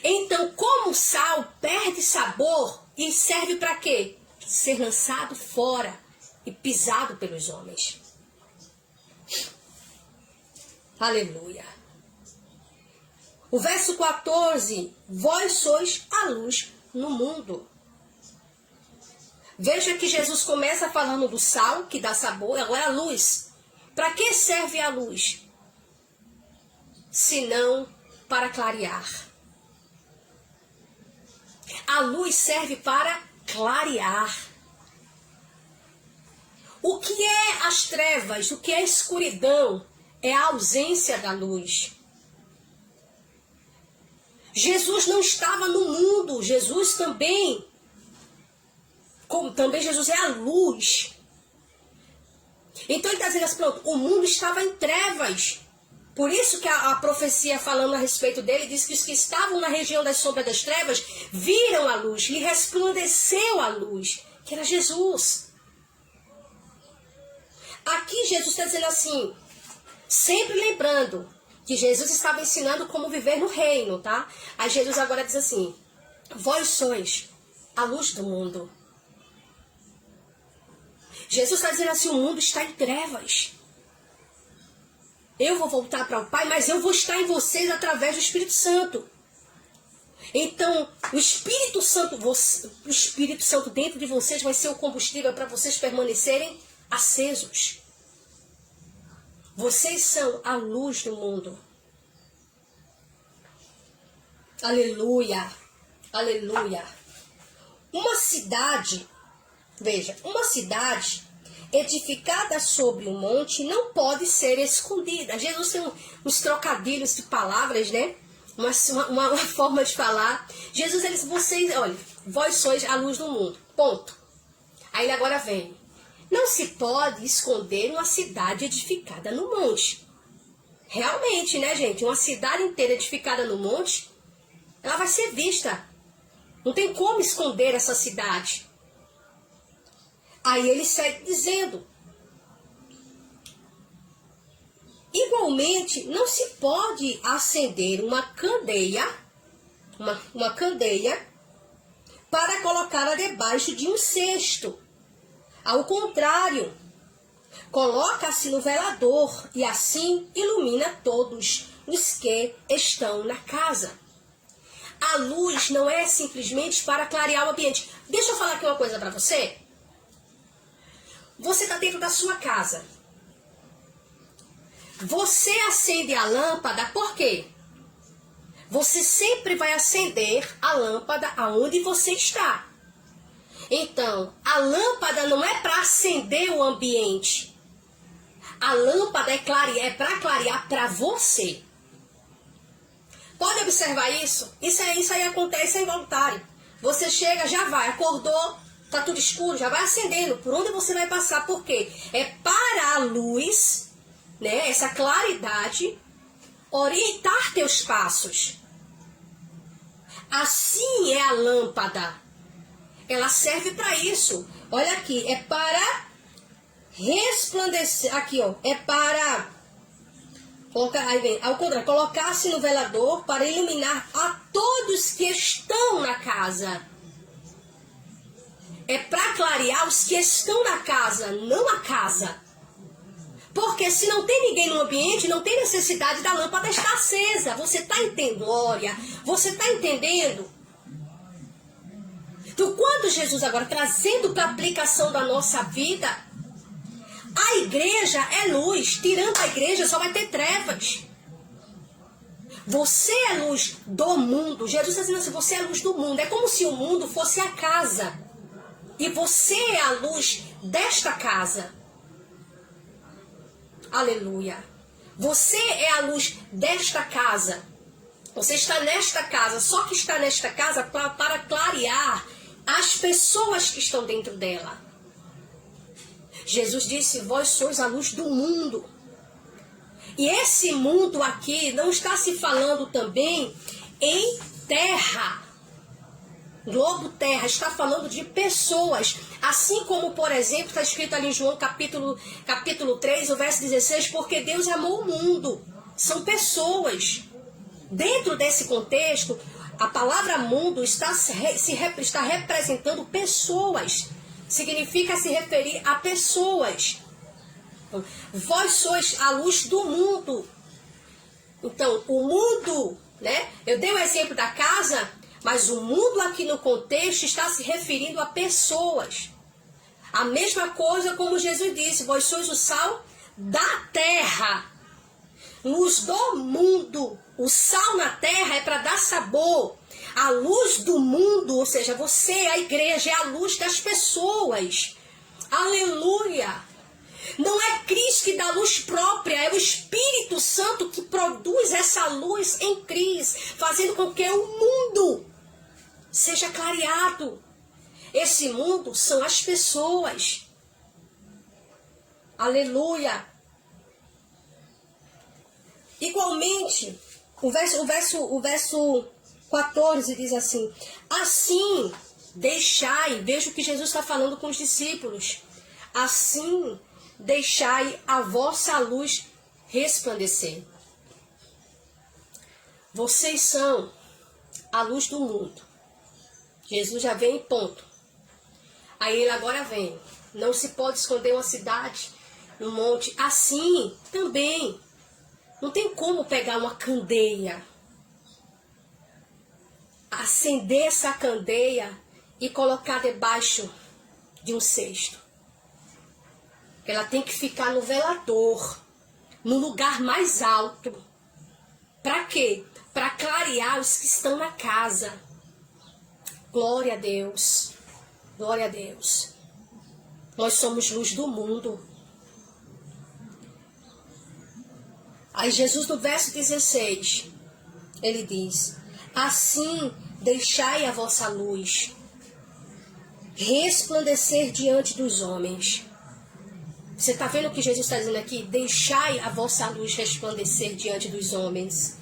Então, como o sal perde sabor e serve para quê? Ser lançado fora e pisado pelos homens. Aleluia. O verso 14, vós sois a luz no mundo. Veja que Jesus começa falando do sal, que dá sabor, agora a luz. Para que serve a luz? Senão para clarear. A luz serve para clarear. O que é as trevas, o que é a escuridão? É a ausência da luz. Jesus não estava no mundo, Jesus também, como também Jesus é a luz. Então ele está dizendo assim, pronto, o mundo estava em trevas. Por isso que a profecia falando a respeito dele, diz que os que estavam na região das sombras das trevas viram a luz, lhe resplandeceu a luz, que era Jesus. Aqui Jesus está dizendo assim, sempre lembrando que Jesus estava ensinando como viver no reino, tá? Aí Jesus agora diz assim, vós sois a luz do mundo. Jesus está dizendo assim, o mundo está em trevas. Eu vou voltar para o Pai, mas eu vou estar em vocês através do Espírito Santo. Então, o Espírito Santo dentro de vocês vai ser o combustível para vocês permanecerem acesos. Vocês são a luz do mundo. Aleluia, aleluia. Uma cidade, veja, uma cidade edificada sobre um monte não pode ser escondida. Jesus tem uns trocadilhos de palavras, né? Uma forma de falar. Jesus, ele disse, vocês, olha, vós sois a luz do mundo. Ponto. Aí ele agora vem. Não se pode esconder uma cidade edificada no monte. Realmente, né, gente? Uma cidade inteira edificada no monte, ela vai ser vista. Não tem como esconder essa cidade. Aí ele segue dizendo. Igualmente, não se pode acender uma candeia, uma candeia, para colocá-la debaixo de um cesto. Ao contrário, coloca-se no velador e assim ilumina todos os que estão na casa. A luz não é simplesmente para clarear o ambiente. Deixa eu falar aqui uma coisa para você. Você está dentro da sua casa. Você acende a lâmpada por quê? Você sempre vai acender a lâmpada aonde você está. Então, a lâmpada não é para acender o ambiente. A lâmpada é para clarear para você. Pode observar isso? Isso aí acontece, é involuntário. Você chega, já vai, acordou, tá tudo escuro, já vai acendendo. Por onde você vai passar? Por quê? É para a luz, né, essa claridade, orientar teus passos. Assim é a lâmpada. Ela serve para isso. Olha aqui, é para resplandecer. Aqui, ó, é para colocar-se no velador para iluminar a todos que estão na casa. É para clarear os que estão na casa, não a casa. Porque se não tem ninguém no ambiente, não tem necessidade da lâmpada estar acesa. Você está entendendo, glória? Você está entendendo? Então, quando Jesus agora trazendo para a aplicação da nossa vida, a igreja é luz. Tirando a igreja, só vai ter trevas. Você é luz do mundo. Jesus está dizendo assim, você é a luz do mundo. É como se o mundo fosse a casa. E você é a luz desta casa. Aleluia. Você é a luz desta casa. Você está nesta casa. Só que está nesta casa para clarear as pessoas que estão dentro dela. Jesus disse, vós sois a luz do mundo. E esse mundo aqui não está se falando também em terra. Globo terra, está falando de pessoas. Assim como, por exemplo, está escrito ali em João capítulo 3, o verso 16, porque Deus amou o mundo. São pessoas. Dentro desse contexto, a palavra mundo está representando pessoas. Significa se referir a pessoas. Vós sois a luz do mundo. Então, o mundo, né? Eu dei o exemplo da casa, mas o mundo aqui no contexto está se referindo a pessoas. A mesma coisa como Jesus disse, vós sois o sal da terra. Luz do mundo. O sal na terra é para dar sabor. A luz do mundo, ou seja, você, a igreja, é a luz das pessoas. Aleluia! Não é Cristo que dá luz própria, é o Espírito Santo que produz essa luz em Cristo, fazendo com que o mundo seja clareado. Esse mundo são as pessoas. Aleluia! Igualmente, o verso 14 diz assim, assim deixai, veja o que Jesus está falando com os discípulos, assim deixai a vossa luz resplandecer. Vocês são a luz do mundo. Jesus já vem em ponto. Aí ele agora vem. Não se pode esconder uma cidade no monte. Assim também. Não tem como pegar uma candeia. acender essa candeia e colocar debaixo de um cesto. Ela tem que ficar no velador, no lugar mais alto. Para quê? Para clarear os que estão na casa. Glória a Deus. Glória a Deus. Nós somos luz do mundo. Aí Jesus, no verso 16, ele diz: assim deixai a vossa luz resplandecer diante dos homens. Você está vendo o que Jesus está dizendo aqui? Deixai a vossa luz resplandecer diante dos homens,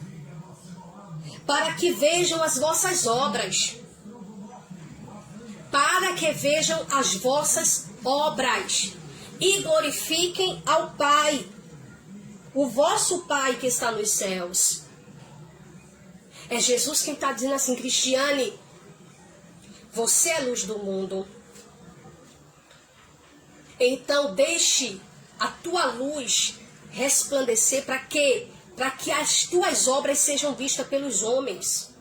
para que vejam as vossas obras. Para que vejam as vossas obras e glorifiquem ao Pai, o vosso Pai que está nos céus. É Jesus quem está dizendo assim: Cristiane, você é a luz do mundo. Então deixe a tua luz resplandecer. Para quê? Para que as tuas obras sejam vistas pelos homens.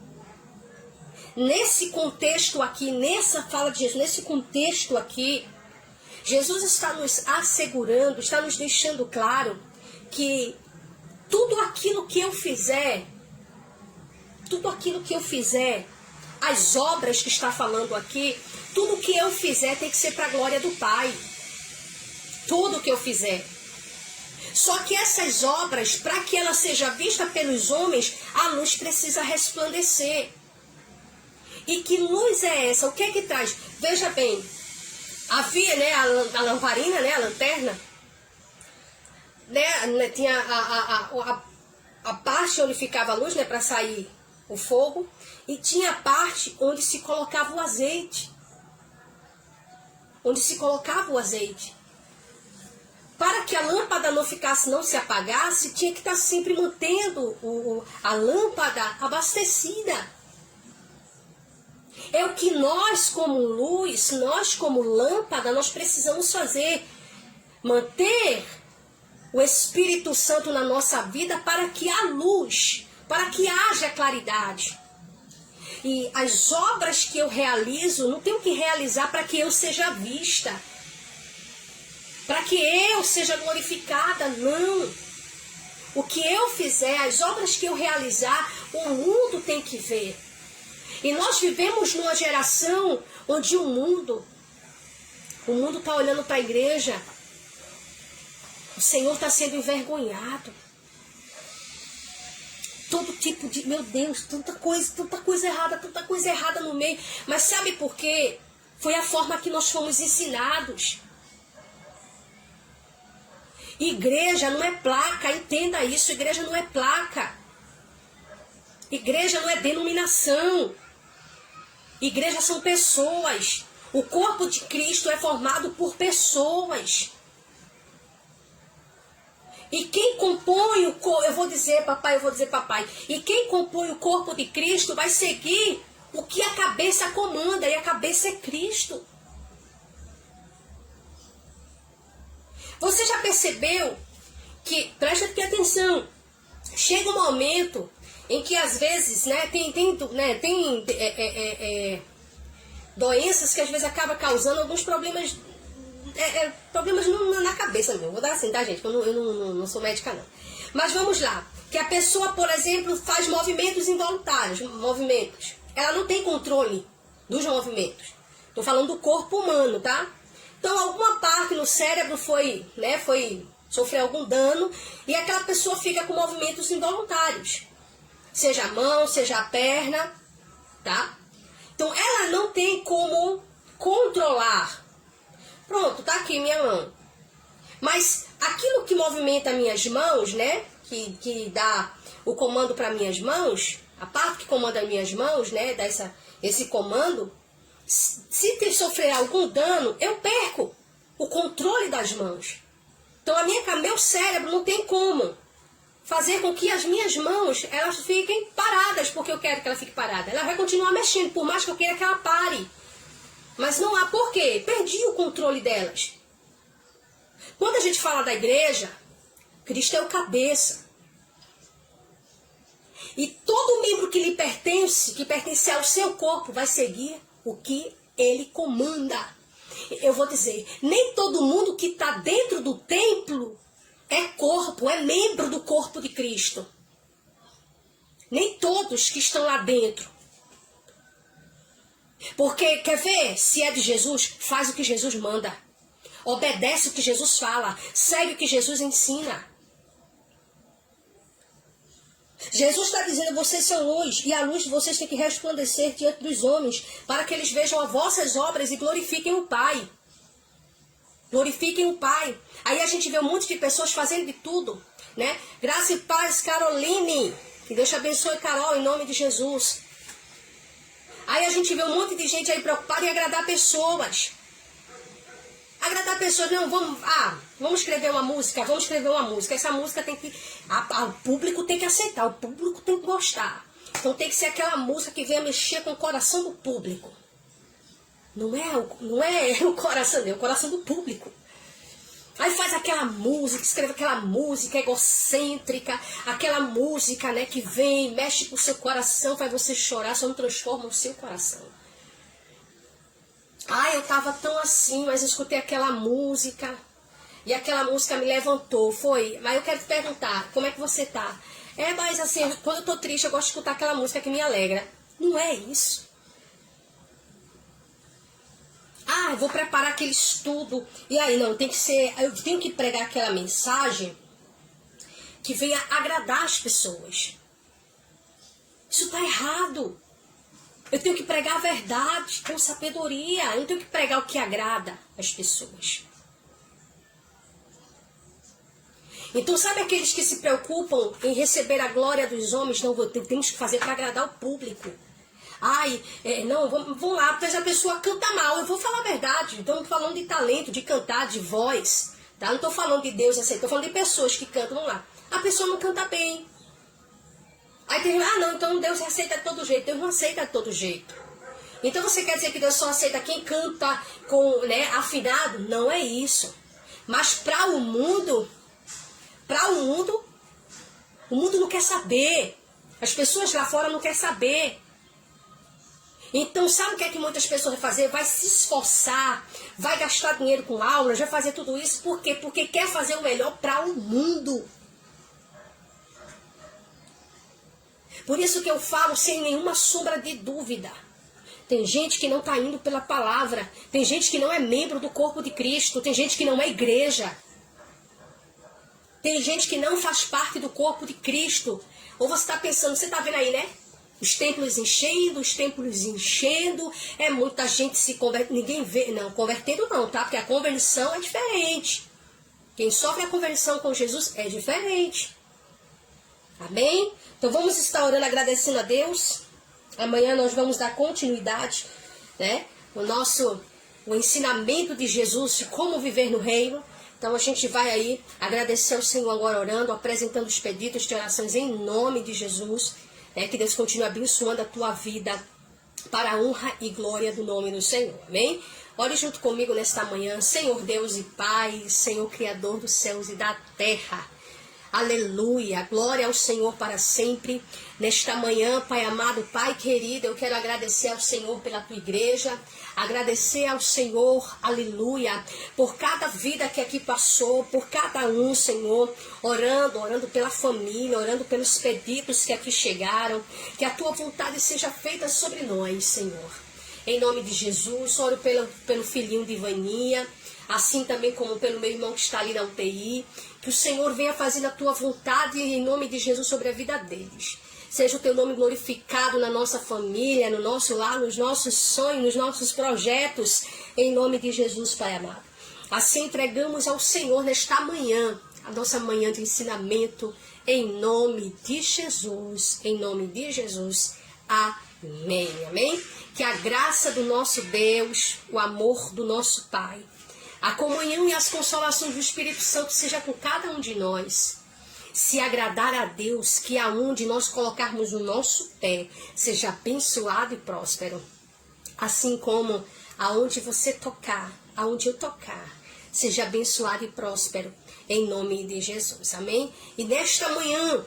Nesse contexto aqui, nessa fala de Jesus, nesse contexto aqui, Jesus está nos assegurando, está nos deixando claro que tudo aquilo que eu fizer, as obras que está falando aqui, tudo que eu fizer tem que ser para a glória do Pai. Tudo que eu fizer. Só que essas obras, para que ela seja vista pelos homens, a luz precisa resplandecer. E que luz é essa? O que é que traz? Veja bem, havia, né, a lamparina, né, a lanterna, né, tinha a parte onde ficava a luz, né, para sair o fogo, e tinha a parte onde se colocava o azeite. Para que a lâmpada não se apagasse, tinha que estar sempre mantendo a lâmpada abastecida. É o que nós como luz, nós como lâmpada, nós precisamos fazer. Manter o Espírito Santo na nossa vida para que há luz, para que haja claridade. E as obras que eu realizo, não tenho que realizar para que eu seja vista, para que eu seja glorificada, não. O que eu fizer, as obras que eu realizar, o mundo tem que ver. E nós vivemos numa geração onde o mundo está olhando para a igreja. O Senhor está sendo envergonhado. Todo tipo de, meu Deus, tanta coisa errada no meio. Mas sabe por quê? Foi a forma que nós fomos ensinados. Igreja não é placa, entenda isso, igreja não é placa. Igreja não é denominação. Igreja são pessoas. O corpo de Cristo é formado por pessoas. E quem compõe o corpo, eu vou dizer papai. E quem compõe o corpo de Cristo vai seguir o que a cabeça comanda, e a cabeça é Cristo. Você já percebeu que, presta atenção, chega um momento em que às vezes, né, tem doenças que às vezes acabam causando alguns problemas, problemas na cabeça mesmo. Vou dar assim, tá, gente? Eu não sou médica, não. Mas vamos lá. Que a pessoa, por exemplo, faz movimentos involuntários, ela não tem controle dos movimentos. Estou falando do corpo humano, tá? Então, alguma parte no cérebro sofreu algum dano e aquela pessoa fica com movimentos involuntários. Seja a mão, seja a perna, tá? Então, ela não tem como controlar. Pronto, tá aqui minha mão. Mas aquilo que movimenta minhas mãos, né? Que dá o comando para minhas mãos, a parte que comanda as minhas mãos, né? Dá esse comando. Se sofrer algum dano, eu perco o controle das mãos. Então, meu cérebro não tem como fazer com que as minhas mãos elas fiquem paradas, porque eu quero que ela fique parada. Ela vai continuar mexendo, por mais que eu queira que ela pare. Mas não há por quê? Perdi o controle delas. Quando a gente fala da igreja, Cristo é o cabeça. E todo membro que lhe pertence, que pertence ao seu corpo, vai seguir o que ele comanda. Eu vou dizer, nem todo mundo que está dentro do templo é corpo, é membro do corpo de Cristo. Nem todos que estão lá dentro. Porque, quer ver? Se é de Jesus, faz o que Jesus manda. Obedece o que Jesus fala. Segue o que Jesus ensina. Jesus está dizendo, vocês são luz, e a luz de vocês tem que resplandecer diante dos homens, para que eles vejam as vossas obras e glorifiquem o Pai. Glorifiquem o Pai. Aí a gente vê um monte de pessoas fazendo de tudo, né? Graça e paz, Caroline. Que Deus te abençoe, Carol, em nome de Jesus. Aí a gente vê um monte de gente aí preocupada em agradar pessoas. Agradar pessoas, não, vamos escrever uma música, Essa música tem que, o público tem que aceitar, o público tem que gostar. Então tem que ser aquela música que venha mexer com o coração do público. Não é o coração dele, é o coração do público. Aí faz aquela música, escreve aquela música egocêntrica, aquela música, né, que vem, mexe com o seu coração, faz você chorar, só não transforma o seu coração. Eu tava tão assim, mas eu escutei aquela música, e aquela música me levantou, foi? Mas eu quero te perguntar, como é que você tá? Mas assim, quando eu tô triste, eu gosto de escutar aquela música que me alegra. Não é isso. Eu vou preparar aquele estudo, e aí não, tem que ser, eu tenho que pregar aquela mensagem que venha agradar as pessoas. Isso tá errado. Eu tenho que pregar a verdade com sabedoria. Eu não tenho que pregar o que agrada as pessoas. Então, sabe aqueles que se preocupam em receber a glória dos homens? Não, temos que fazer para agradar o público. Vamos lá, porque a pessoa canta mal. Eu vou falar a verdade. Estamos falando de talento, de cantar, de voz. Tá? Não estou falando de Deus, estou falando de pessoas que cantam. Vamos lá. A pessoa não canta bem. Aí tem, então Deus aceita de todo jeito. Deus não aceita de todo jeito. Então você quer dizer que Deus só aceita quem canta com, afinado? Não é isso. Mas para o mundo não quer saber. As pessoas lá fora não querem saber. Então sabe o que é que muitas pessoas vão fazer? Vai se esforçar, vai gastar dinheiro com aulas, vai fazer tudo isso. Por quê? Porque quer fazer o melhor para o mundo. Por isso que eu falo sem nenhuma sombra de dúvida. Tem gente que não está indo pela palavra. Tem gente que não é membro do corpo de Cristo. Tem gente que não é igreja. Tem gente que não faz parte do corpo de Cristo. Ou você está pensando, você está vendo aí, né? Os templos enchendo. É muita gente se convertendo. Ninguém vê. Não, convertendo não, tá? Porque a conversão é diferente. Quem sofre a conversão com Jesus é diferente. Amém? Então vamos estar orando, agradecendo a Deus. Amanhã nós vamos dar continuidade, né? O ensinamento de Jesus de como viver no reino. Então a gente vai aí agradecer ao Senhor agora orando, apresentando os pedidos de orações em nome de Jesus. Que Deus continue abençoando a tua vida para a honra e glória do nome do Senhor. Amém? Ore junto comigo nesta manhã. Senhor Deus e Pai, Senhor Criador dos céus e da terra. Aleluia, glória ao Senhor para sempre. Nesta manhã, Pai amado, Pai querido, eu quero agradecer ao Senhor pela tua igreja, agradecer ao Senhor, aleluia, por cada vida que aqui passou, por cada um, Senhor, orando pela família, orando pelos pedidos que aqui chegaram, que a tua vontade seja feita sobre nós, Senhor. Em nome de Jesus, oro pelo filhinho de Ivaninha, assim também como pelo meu irmão que está ali na UTI, que o Senhor venha fazendo a tua vontade em nome de Jesus sobre a vida deles. Seja o teu nome glorificado na nossa família, no nosso lar, nos nossos sonhos, nos nossos projetos, em nome de Jesus, Pai amado. Assim entregamos ao Senhor nesta manhã, a nossa manhã de ensinamento, em nome de Jesus, amém, amém? Que a graça do nosso Deus, o amor do nosso Pai, a comunhão e as consolações do Espírito Santo seja com cada um de nós. Se agradar a Deus, que aonde nós colocarmos o nosso pé, seja abençoado e próspero. Assim como aonde você tocar, aonde eu tocar, seja abençoado e próspero. Em nome de Jesus, amém? E nesta manhã,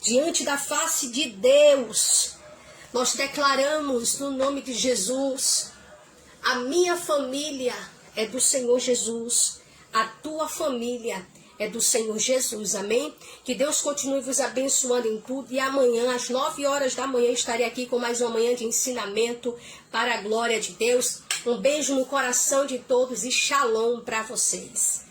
diante da face de Deus, nós declaramos no nome de Jesus: a minha família é do Senhor Jesus, a tua família é do Senhor Jesus, amém? Que Deus continue vos abençoando em tudo, e amanhã, às 9 horas da manhã, estarei aqui com mais uma manhã de ensinamento para a glória de Deus. Um beijo no coração de todos e shalom para vocês.